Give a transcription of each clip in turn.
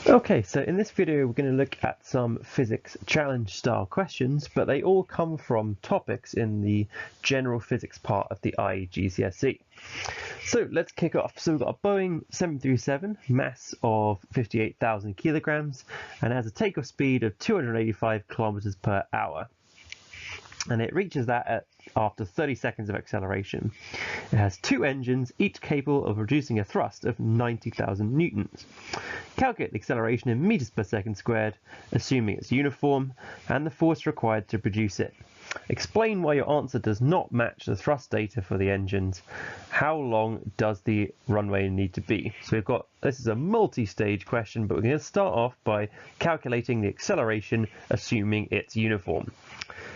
Okay, so in this video we're going to look at some physics challenge style questions, but they all come from topics in the general physics part of the iGCSE. So let's kick off. So we've got a Boeing 737, mass of 58,000 kilograms, and has a takeoff speed of 285 kilometers per hour. And it reaches that after 30 seconds of acceleration. It has two engines, each capable of producing a thrust of 90,000 newtons. Calculate the acceleration in meters per second squared, assuming it's uniform, and the force required to produce it. Explain why your answer does not match the thrust data for the engines. How long does the runway need to be? So we've got, this is a multi-stage question, but we're going to start off by calculating the acceleration, assuming it's uniform.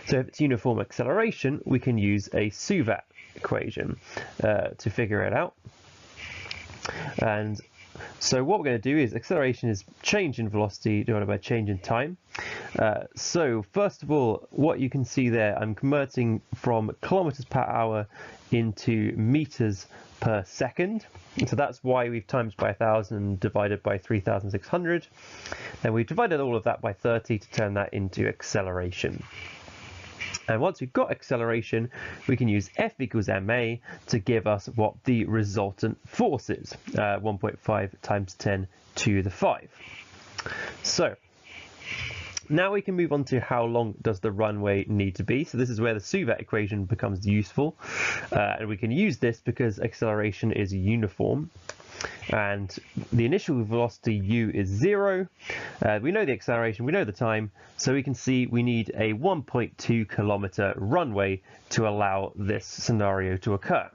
So if it's uniform acceleration, we can use a SUVAT equation to figure it out. And so what we're going to do is acceleration is change in velocity divided by change in time. So first of all, what you can see there, I'm converting from kilometers per hour into meters per second. So that's why we've times by 1,000 and divided by 3,600. Then we've divided all of that by 30 to turn that into acceleration. And once we've got acceleration, we can use F equals ma to give us what the resultant force is, 1.5 times 10 to the 5. So now we can move on to how long does the runway need to be. So this is where the SUVAT equation becomes useful. And we can use this because acceleration is uniform. And the initial velocity u is 0. We know the acceleration, we know the time, so we can see we need a 1.2 kilometer runway to allow this scenario to occur.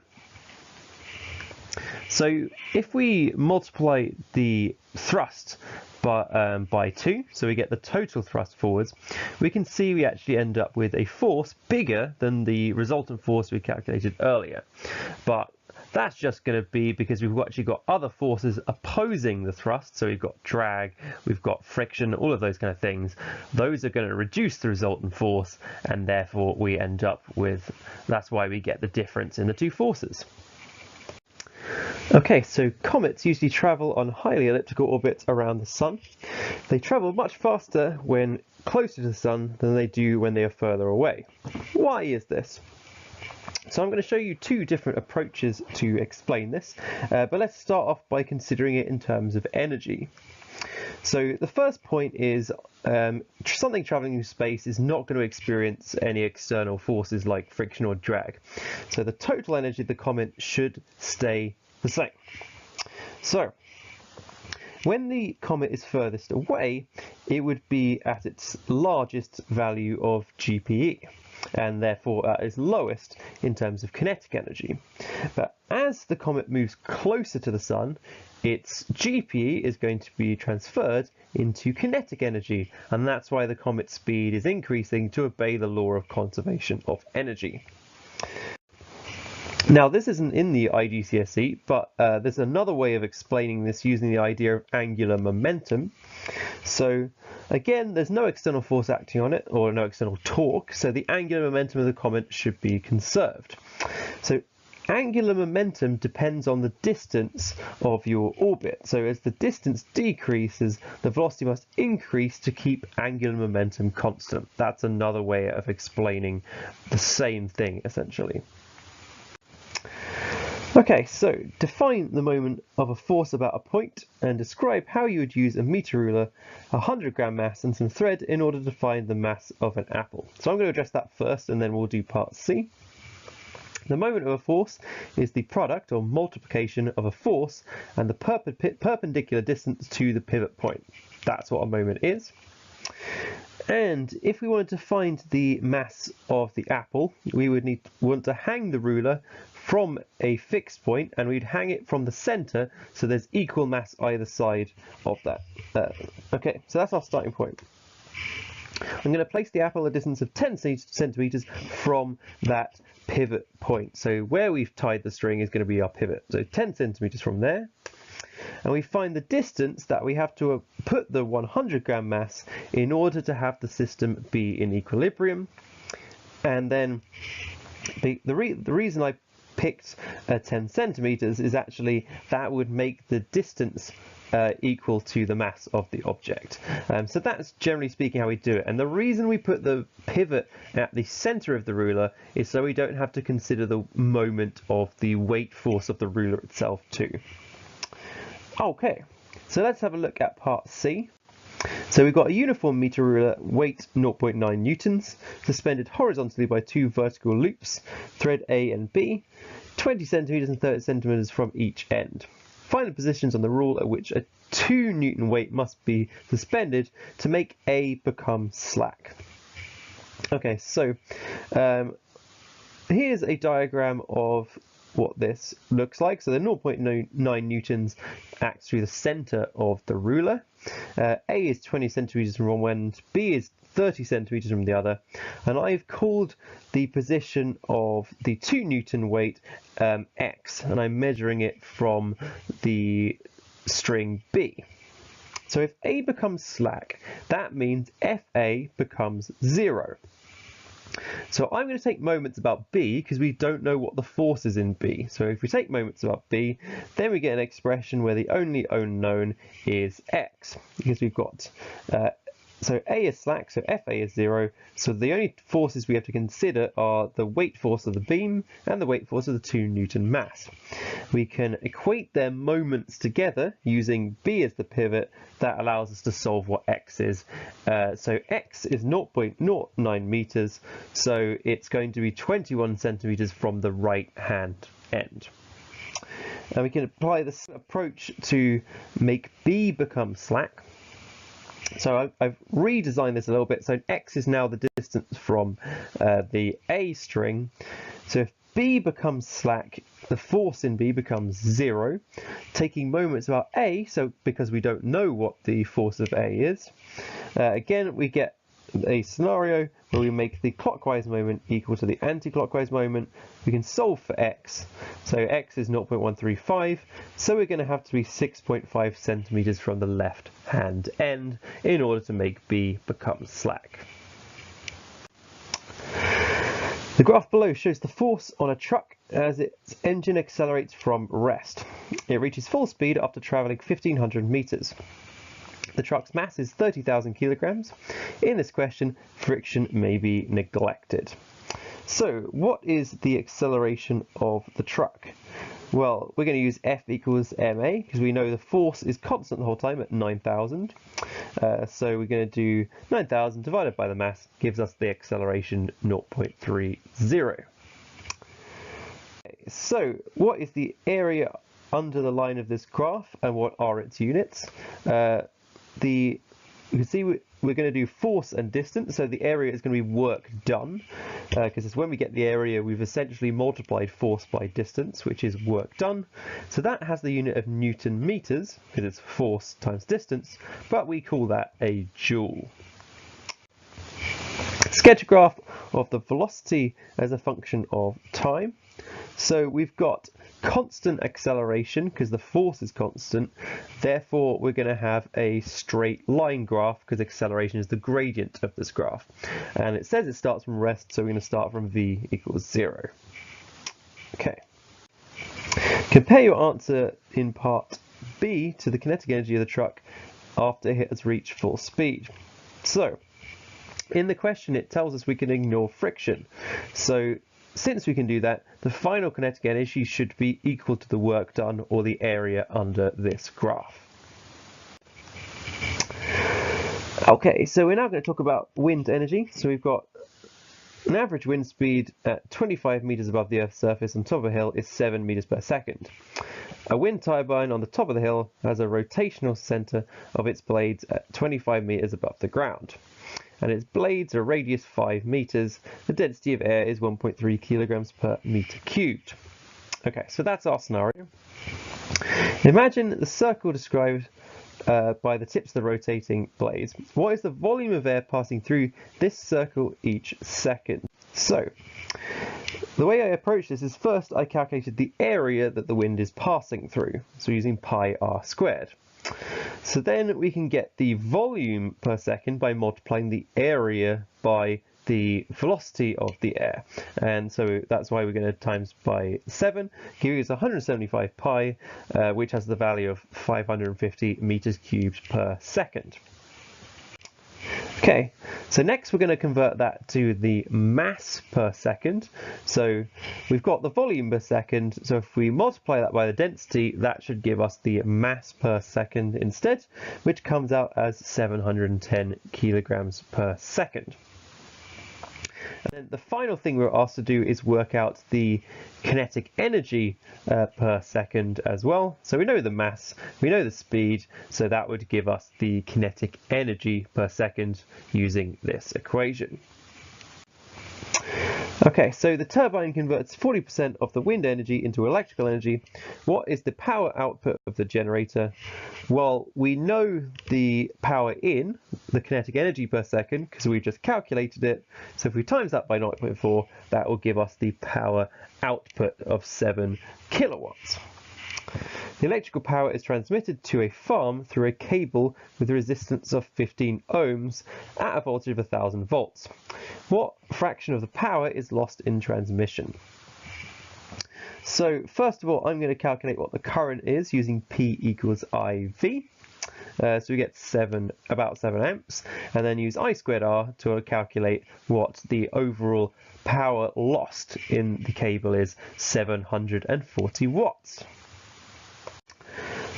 So if we multiply the thrust by 2, so we get the total thrust forwards, we can see we actually end up with a force bigger than the resultant force we calculated earlier. But that's just going to be because we've actually got other forces opposing the thrust. So we've got drag, we've got friction, all of those kind of things. Those are going to reduce the resultant force, and therefore we end up with, that's why we get the difference in the two forces. Okay, so comets usually travel on highly elliptical orbits around the sun. They travel much faster when closer to the sun than they do when they are further away. Why is this? So I'm going to show you two different approaches to explain this, but let's start off by considering it in terms of energy. So the first point is something traveling through space is not going to experience any external forces like friction or drag. So the total energy of the comet should stay the same. So when the comet is furthest away, it would be at its largest value of GPE, and therefore at its lowest in terms of kinetic energy. But as the comet moves closer to the sun, its GPE is going to be transferred into kinetic energy, and that's why the comet's speed is increasing to obey the law of conservation of energy. Now this isn't in the iGCSE, but there's another way of explaining this using the idea of angular momentum. So again, there's no external force acting on it, or no external torque, so the angular momentum of the comet should be conserved. So angular momentum depends on the distance of your orbit. So as the distance decreases, the velocity must increase to keep angular momentum constant. That's another way of explaining the same thing, essentially. Okay, so define the moment of a force about a point and describe how you would use a meter ruler, a 100-gram mass and some thread in order to find the mass of an apple. So I'm going to address that first and then we'll do part C. The moment of a force is the product or multiplication of a force and the perpendicular distance to the pivot point. That's what a moment is. And if we wanted to find the mass of the apple, we would want to hang the ruler from a fixed point, and we'd hang it from the center so there's equal mass either side of that. Okay, so that's our starting point. I'm going to place the apple at a distance of 10 centimeters from that pivot point. So where we've tied the string is going to be our pivot. So 10 centimeters from there. And we find the distance that we have to put the 100-gram mass in order to have the system be in equilibrium. And then the reason I picked 10 centimeters is actually that would make the distance equal to the mass of the object. So that's generally speaking how we do it. And the reason we put the pivot at the center of the ruler is so we don't have to consider the moment of the weight force of the ruler itself too. Okay, so let's have a look at part C. So we've got a uniform meter ruler, weight 0.9 newtons, suspended horizontally by 2 vertical loops, thread A and B, 20 centimeters and 30 centimeters from each end. Find the positions on the rule at which a 2 Newton weight must be suspended to make A become slack. Okay, so here's a diagram of what this looks like. So the 0.9 newtons acts through the center of the ruler. A is 20 centimeters from one end, B is 30 centimeters from the other, and I've called the position of the 2 Newton weight X, and I'm measuring it from the string B. So if A becomes slack, that means FA becomes 0. So I'm going to take moments about B because we don't know what the force is in B. So if we take moments about B, then we get an expression where the only unknown is X, because we've got so A is slack, so FA is 0. So the only forces we have to consider are the weight force of the beam and the weight force of the 2 Newton mass. We can equate their moments together using B as the pivot. That allows us to solve what X is. So X is 0.09 meters, so it's going to be 21 centimeters from the right hand end. And we can apply this approach to make B become slack. So I've redesigned this a little bit. So X is now the distance from the A string. So if B becomes slack, the force in B becomes 0. Taking moments about A, so because we don't know what the force of A is, again we get a scenario where we make the clockwise moment equal to the anti-clockwise moment. We can solve for X. So X is 0.135, so we're going to have to be 6.5 centimeters from the left hand end in order to make B become slack. The graph below shows the force on a truck as its engine accelerates from rest. It reaches full speed after traveling 1,500 meters. The truck's mass is 30,000 kilograms. In this question, friction may be neglected. So what is the acceleration of the truck? Well, we're going to use F equals ma because we know the force is constant the whole time at 9,000. So we're going to do 9,000 divided by the mass gives us the acceleration 0.30. So what is the area under the line of this graph and what are its units? You can see we're going to do force and distance, so the area is going to be work done, because it's when we get the area we've essentially multiplied force by distance, which is work done. So that has the unit of Newton meters, because it's force times distance, but we call that a joule. Sketch a graph of the velocity as a function of time. So we've got constant acceleration because the force is constant, therefore we're going to have a straight line graph because acceleration is the gradient of this graph, and it says it starts from rest, so we're going to start from v equals 0. Okay, compare your answer in part B to the kinetic energy of the truck after it has reached full speed. So in the question it tells us we can ignore friction, so since we can do that, the final kinetic energy should be equal to the work done or the area under this graph. Okay, so we're now going to talk about wind energy. So we've got an average wind speed at 25 meters above the Earth's surface on top of a hill is 7 meters per second. A wind turbine on the top of the hill has a rotational center of its blades at 25 meters above the ground, and its blades are radius 5 meters. The density of air is 1.3 kilograms per meter cubed. Okay, so that's our scenario. Imagine the circle described by the tips of the rotating blades. What is the volume of air passing through this circle each second? So the way I approach this is first I calculated the area that the wind is passing through, so using pi r squared. So then we can get the volume per second by multiplying the area by the velocity of the air, and so that's why we're going to times by 7, giving us 175 pi, which has the value of 550 meters cubed per second. Okay, so next we're going to convert that to the mass per second. So we've got the volume per second, so if we multiply that by the density, that should give us the mass per second instead, which comes out as 710 kilograms per second. And then the final thing we're asked to do is work out the kinetic energy per second as well. So we know the mass, we know the speed, so that would give us the kinetic energy per second using this equation. Okay, so the turbine converts 40% of the wind energy into electrical energy. What is the power output of the generator? Well, we know the power in, the kinetic energy per second, because we've just calculated it. So if we times that by 0.4, that will give us the power output of 7 kilowatts. The electrical power is transmitted to a farm through a cable with a resistance of 15 ohms at a voltage of 1000 volts. What fraction of the power is lost in transmission? So first of all, I'm going to calculate what the current is using P equals IV. So we get about 7 amps, and then use I squared R to calculate what the overall power lost in the cable is, 740 watts.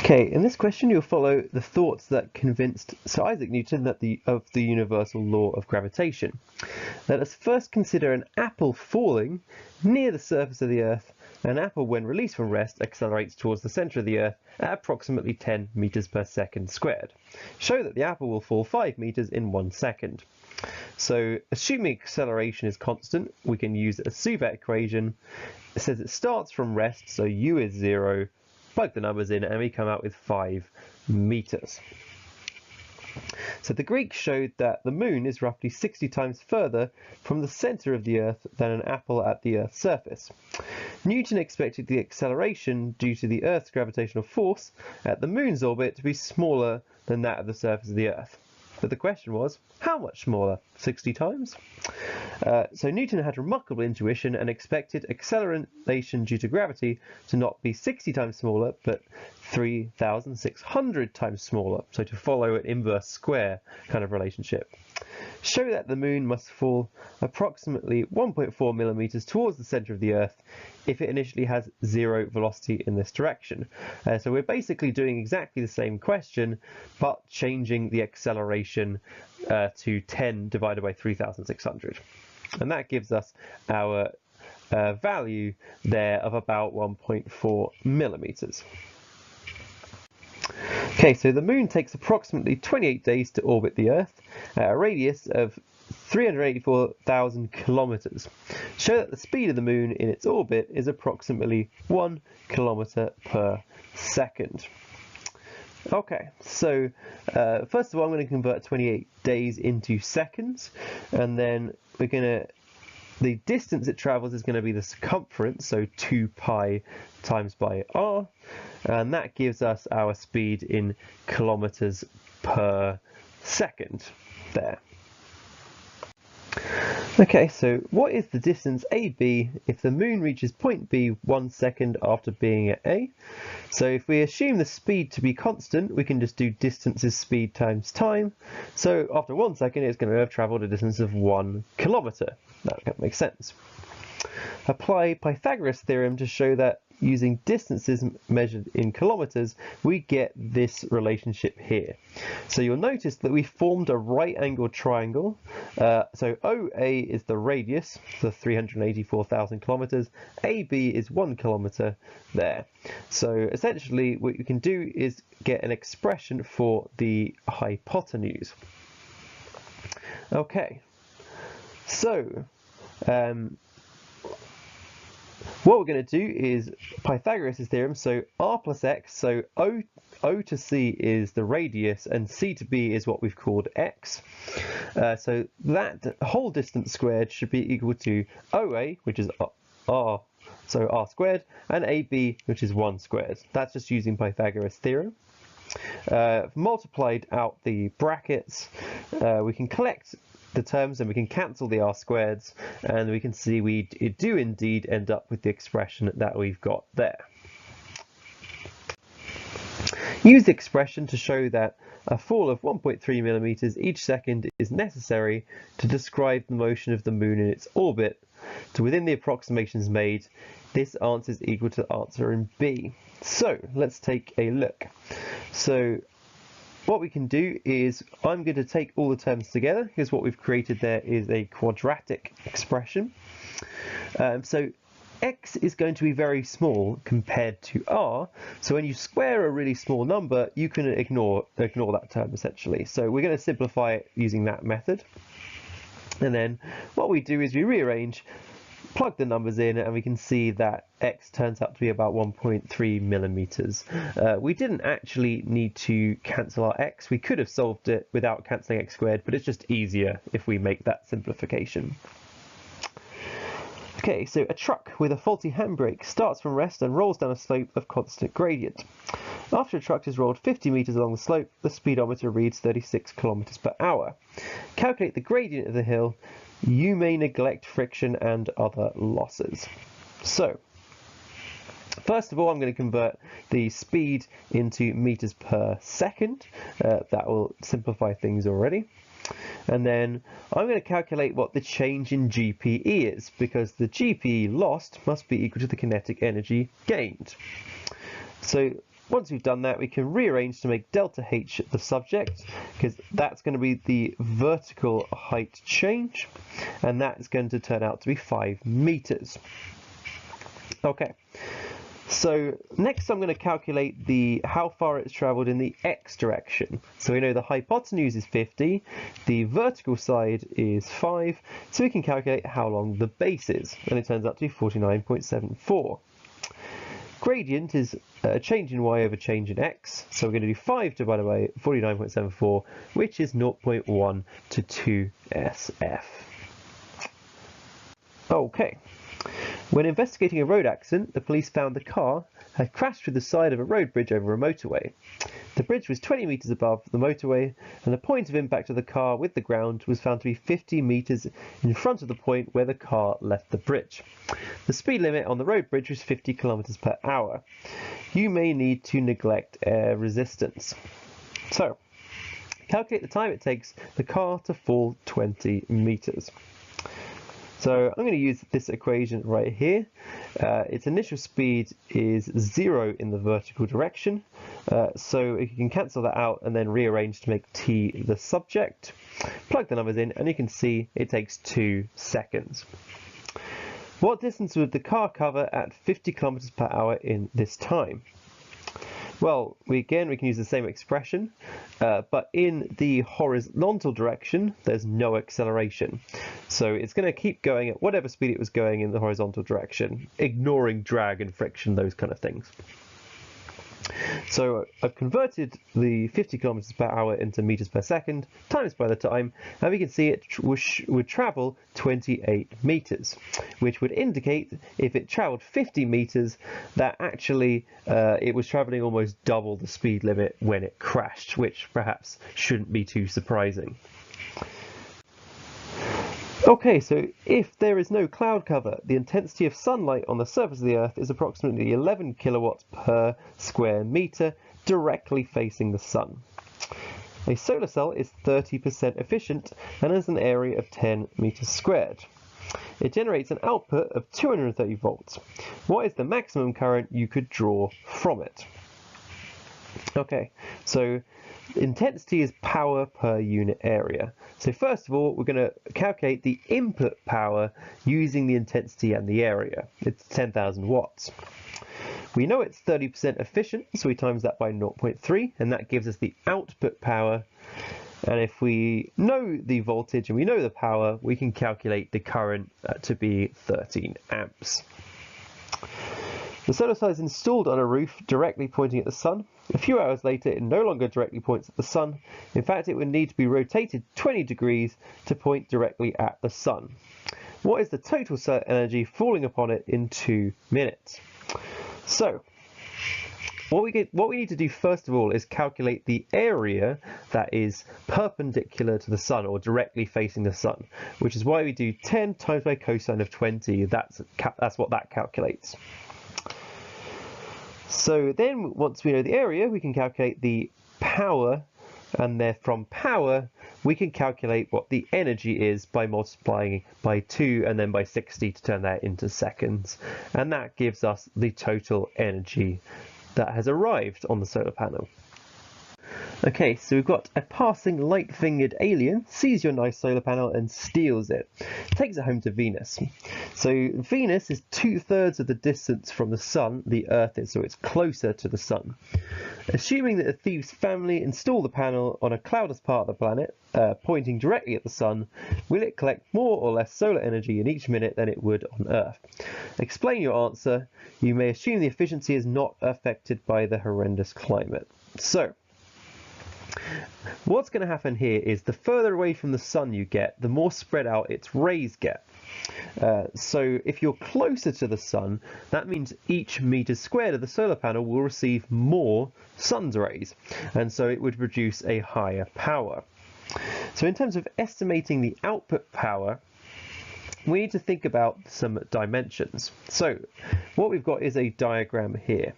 Okay, in this question you'll follow the thoughts that convinced Sir Isaac Newton of the universal law of gravitation. Let us first consider an apple falling near the surface of the Earth. An apple, when released from rest, accelerates towards the centre of the Earth at approximately 10 meters per second squared. Show that the apple will fall 5 meters in 1 second. So, assuming acceleration is constant, we can use a Suvat equation. It says it starts from rest, so u is 0. Plug the numbers in and we come out with 5 meters. So the Greeks showed that the moon is roughly 60 times further from the center of the Earth than an apple at the Earth's surface. Newton expected the acceleration due to the Earth's gravitational force at the moon's orbit to be smaller than that of the surface of the Earth. But the question was, how much smaller? 60 times? So Newton had remarkable intuition and expected acceleration due to gravity to not be 60 times smaller, but 3,600 times smaller, so to follow an inverse square kind of relationship. Show that the moon must fall approximately 1.4 millimeters towards the center of the Earth if it initially has 0 velocity in this direction. So we're basically doing exactly the same question, but changing the acceleration to 10 divided by 3,600. And that gives us our value there of about 1.4 millimeters. Okay, so the moon takes approximately 28 days to orbit the Earth at a radius of 384,000 kilometers. Show that the speed of the moon in its orbit is approximately 1 kilometer per second. Okay, so first of all, I'm going to convert 28 days into seconds, and then the distance it travels is going to be the circumference, so 2 pi times by r, and that gives us our speed in kilometers per second there. Okay, so what is the distance AB if the moon reaches point B 1 second after being at A? So if we assume the speed to be constant, we can just do distance is speed times time. So after 1 second, it's going to have travelled a distance of 1 kilometre. That makes sense. Apply Pythagoras' theorem to show that using distances measured in kilometers, we get this relationship here. So you'll notice that we formed a right-angled triangle. So OA is the radius, the 384,000 kilometers. AB is 1 kilometer there. So essentially what you can do is get an expression for the hypotenuse. Okay, so what we're going to do is Pythagoras' theorem, so r plus x, so O to C is the radius and C to B is what we've called x. So that whole distance squared should be equal to OA, which is r, so r squared, and AB, which is 1 squared. That's just using Pythagoras' theorem. Multiplied out the brackets, we can collect the terms and we can cancel the r squareds, and we can see we do indeed end up with the expression that we've got there. Use the expression to show that a fall of 1.3 millimeters each second is necessary to describe the motion of the moon in its orbit. So within the approximations made, this answer is equal to the answer in B. So let's take a look. So what we can do is I'm going to take all the terms together, because what we've created there is a quadratic expression. So x is going to be very small compared to r, so when you square a really small number, you can ignore that term essentially. So we're going to simplify it using that method. And then what we do is we rearrange, plug the numbers in, and we can see that x turns out to be about 1.3 millimeters. We didn't actually need to cancel our x. We could have solved it without cancelling x squared, but it's just easier if we make that simplification. Okay, so a truck with a faulty handbrake starts from rest and rolls down a slope of constant gradient. After a truck has rolled 50 meters along the slope, the speedometer reads 36 kilometers per hour. Calculate the gradient of the hill. You may neglect friction and other losses. So, first of all, I'm going to convert the speed into meters per second. That will simplify things already. And then I'm going to calculate what the change in GPE is, because the GPE lost must be equal to the kinetic energy gained. So once we've done that, we can rearrange to make delta H the subject, because that's going to be the vertical height change, and that's going to turn out to be 5 meters. Okay. So next I'm going to calculate how far it's travelled in the x direction. So we know the hypotenuse is 50, the vertical side is 5, so we can calculate how long the base is, and it turns out to be 49.74. Gradient is a change in y over change in x, so we're going to do 5 divided by 49.74, which is 0.1 to 2 SF. Okay. When investigating a road accident, the police found the car had crashed through the side of a road bridge over a motorway. The bridge was 20 meters above the motorway, and the point of impact of the car with the ground was found to be 50 meters in front of the point where the car left the bridge. The speed limit on the road bridge was 50 kilometers per hour. You may need to neglect air resistance. So, calculate the time it takes the car to fall 20 meters. So I'm going to use this equation right here. Its initial speed is 0 in the vertical direction. So you can cancel that out and then rearrange to make t the subject. Plug the numbers in and you can see it takes 2 seconds. What distance would the car cover at 50 kilometers per hour in this time? Well, we can use the same expression, but in the horizontal direction, there's no acceleration. So it's going to keep going at whatever speed it was going in the horizontal direction, ignoring drag and friction, those kind of things. So I've converted the 50 kilometers per hour into meters per second, times by the time, and we can see it would travel 28 meters, which would indicate if it traveled 50 meters that actually it was traveling almost double the speed limit when it crashed, which perhaps shouldn't be too surprising. Okay, so if there is no cloud cover, the intensity of sunlight on the surface of the Earth is approximately 11 kilowatts per square meter directly facing the sun. A solar cell is 30% efficient and has an area of 10 meters squared. It generates an output of 230 volts. What is the maximum current you could draw from it? Okay, so intensity is power per unit area. So first of all, we're going to calculate the input power using the intensity and the area. It's 10,000 watts. We know it's 30% efficient, so we times that by 0.3, and that gives us the output power. And if we know the voltage and we know the power, we can calculate the current to be 13 amps. The solar cell is installed on a roof directly pointing at the sun. A few hours later, it no longer directly points at the sun. In fact, it would need to be rotated 20 degrees to point directly at the sun. What is the total solar energy falling upon it in 2 minutes? So, what we need to do first of all is calculate the area that is perpendicular to the sun or directly facing the sun, which is why we do 10 times by cosine of 20. That's what that calculates. So then once we know the area, we can calculate the power, and then from power we can calculate what the energy is by multiplying by 2 and then by 60 to turn that into seconds, and that gives us the total energy that has arrived on the solar panel. Okay, so we've got a passing light-fingered alien sees your nice solar panel and steals it. Takes it home to Venus. So Venus is 2/3 of the distance from the sun the Earth is, so it's closer to the sun. Assuming that the thief's family install the panel on a cloudless part of the planet, pointing directly at the sun, will it collect more or less solar energy in each minute than it would on Earth? Explain your answer. You may assume the efficiency is not affected by the horrendous climate. So, what's going to happen here is the further away from the sun you get, the more spread out its rays get. So if you're closer to the sun, that means each meter squared of the solar panel will receive more sun's rays, and so it would produce a higher power. So in terms of estimating the output power, we need to think about some dimensions. So what we've got is a diagram here.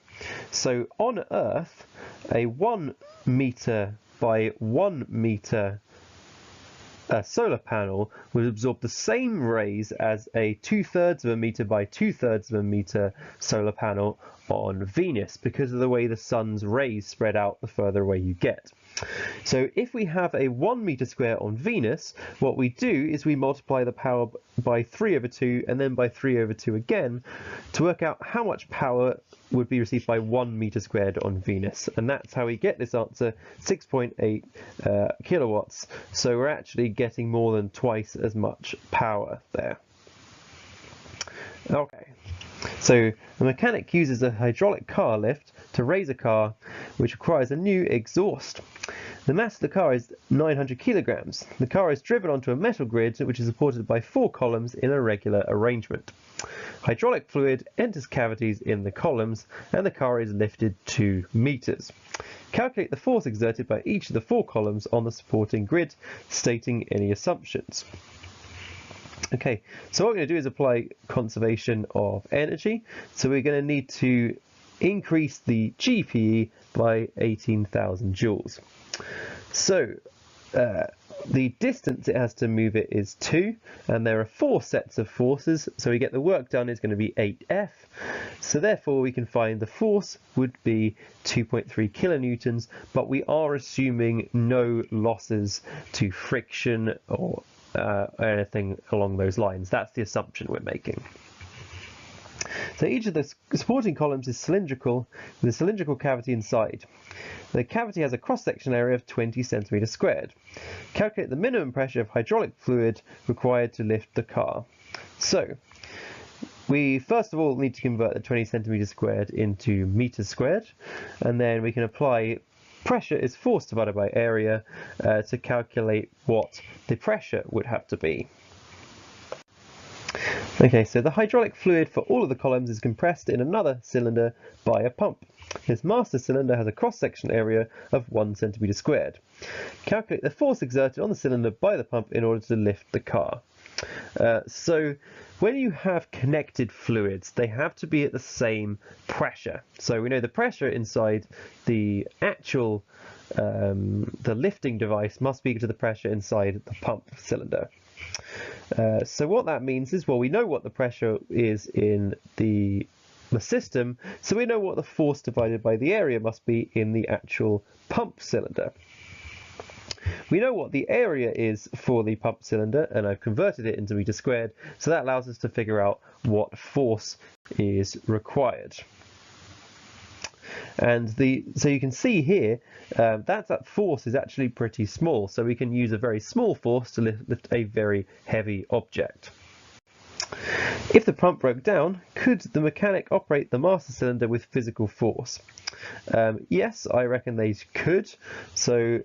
So on Earth, a 1 meter by 1 meter solar panel would absorb the same rays as a 2/3 of a meter by 2/3 of a meter solar panel on Venus, because of the way the sun's rays spread out the further away you get. So if we have a 1 meter square on Venus, what we do is we multiply the power by 3/2 and then by 3/2 again to work out how much power would be received by 1 meter squared on Venus, and that's how we get this answer, 6.8 kilowatts. So we're actually getting more than twice as much power there. Okay, so the mechanic uses a hydraulic car lift to raise a car, which requires a new exhaust. The mass of the car is 900 kilograms. The car is driven onto a metal grid, which is supported by 4 columns in a regular arrangement. Hydraulic fluid enters cavities in the columns, and the car is lifted 2 meters. Calculate the force exerted by each of the 4 columns on the supporting grid, stating any assumptions. Okay, so what we're going to do is apply conservation of energy. So we're going to need to increase the GPE by 18,000 joules. So the distance it has to move it is 2, and there are 4 sets of forces, so we get the work done is going to be 8F. So therefore we can find the force would be 2.3 kilonewtons, but we are assuming no losses to friction or anything along those lines. That's the assumption we're making. So each of the supporting columns is cylindrical, with a cylindrical cavity inside. The cavity has a cross-section area of 20 centimeters squared. Calculate the minimum pressure of hydraulic fluid required to lift the car. So we first of all need to convert the 20 centimeters squared into meters squared, and then we can apply pressure is force divided by area to calculate what the pressure would have to be. Okay, so the hydraulic fluid for all of the columns is compressed in another cylinder by a pump. This master cylinder has a cross-section area of 1 centimeter squared. Calculate the force exerted on the cylinder by the pump in order to lift the car. So when you have connected fluids, they have to be at the same pressure. So we know the pressure inside the actual the lifting device must be equal to the pressure inside the pump cylinder. So what that means is, well, we know what the pressure is in the system, so we know what the force divided by the area must be in the actual pump cylinder. We know what the area is for the pump cylinder, and I've converted it into meters squared, so that allows us to figure out what force is required. And so you can see here that force is actually pretty small, so we can use a very small force to lift a very heavy object. If the pump broke down, could the mechanic operate the master cylinder with physical force? Yes, I reckon they could. So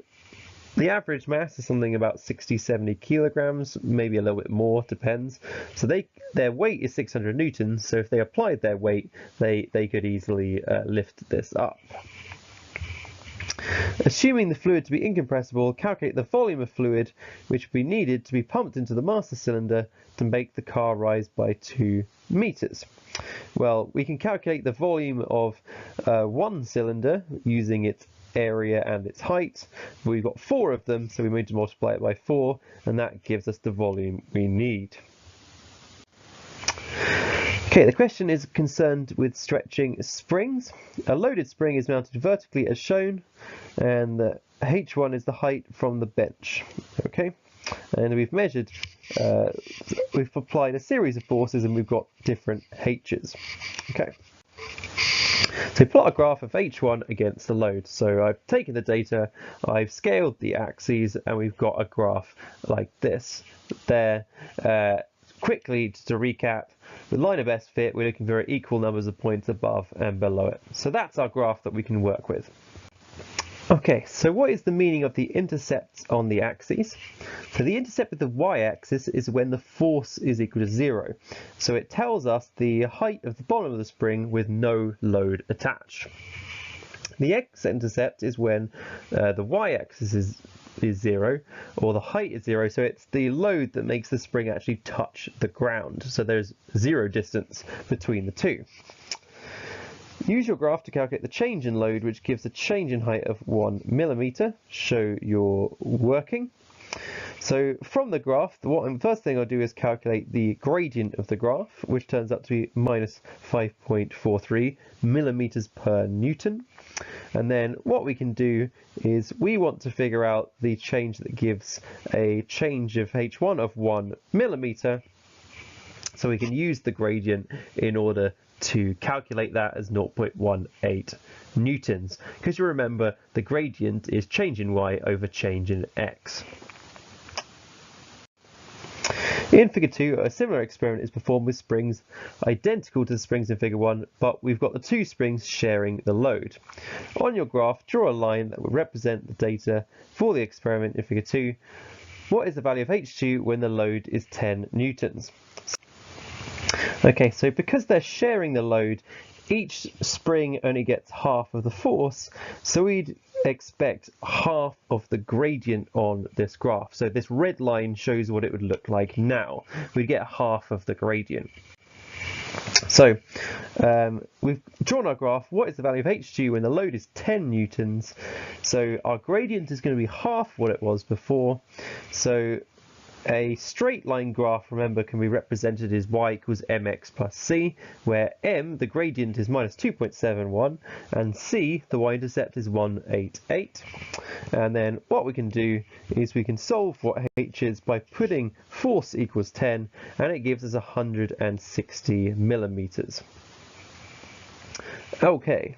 The average mass is something about 60-70 kilograms, maybe a little bit more, depends. So their weight is 600 newtons, so if they applied their weight, they could easily lift this up. Assuming the fluid to be incompressible, calculate the volume of fluid which would be needed to be pumped into the master cylinder to make the car rise by 2 meters. Well, we can calculate the volume of one cylinder using its area and its height. We've got 4 of them, so we need to multiply it by 4, and that gives us the volume we need. Okay, the question is concerned with stretching springs. A loaded spring is mounted vertically as shown, and the H1 is the height from the bench. Okay, and we've measured, we've applied a series of forces, and we've got different H's. Okay. So plot a graph of H1 against the load. So I've taken the data, I've scaled the axes, and we've got a graph like this. There, quickly to recap, with line of best fit, we're looking for equal numbers of points above and below it. So that's our graph that we can work with. Okay, so what is the meaning of the intercepts on the axes? So the intercept with the y-axis is when the force is equal to 0. So it tells us the height of the bottom of the spring with no load attached. The x-intercept is when the y-axis is 0, or the height is 0, so it's the load that makes the spring actually touch the ground. So there's 0 distance between the two. Use your graph to calculate the change in load, which gives a change in height of 1 millimeter. Show your working. So from the graph, the first thing I'll do is calculate the gradient of the graph, which turns out to be minus 5.43 millimeters per newton. And then what we can do is we want to figure out the change that gives a change of H1 of 1 millimeter. So we can use the gradient in order to calculate that as 0.18 newtons, because you remember the gradient is change in y over change in x. In figure 2, a similar experiment is performed with springs identical to the springs in figure 1, but we've got the 2 springs sharing the load. On your graph, draw a line that would represent the data for the experiment in figure 2. What is the value of H2 when the load is 10 newtons? Okay, so because they're sharing the load, each spring only gets half of the force, so we'd expect half of the gradient on this graph. So this red line shows what it would look like now. We'd get half of the gradient. So we've drawn our graph. What is the value of H2 when the load is 10 newtons? So our gradient is going to be half what it was before. So a straight line graph, remember, can be represented as y equals mx plus c, where m, the gradient, is minus 2.71, and c, the y-intercept, is 188. And then what we can do is we can solve what h is by putting force equals 10, and it gives us 160 millimeters. Okay.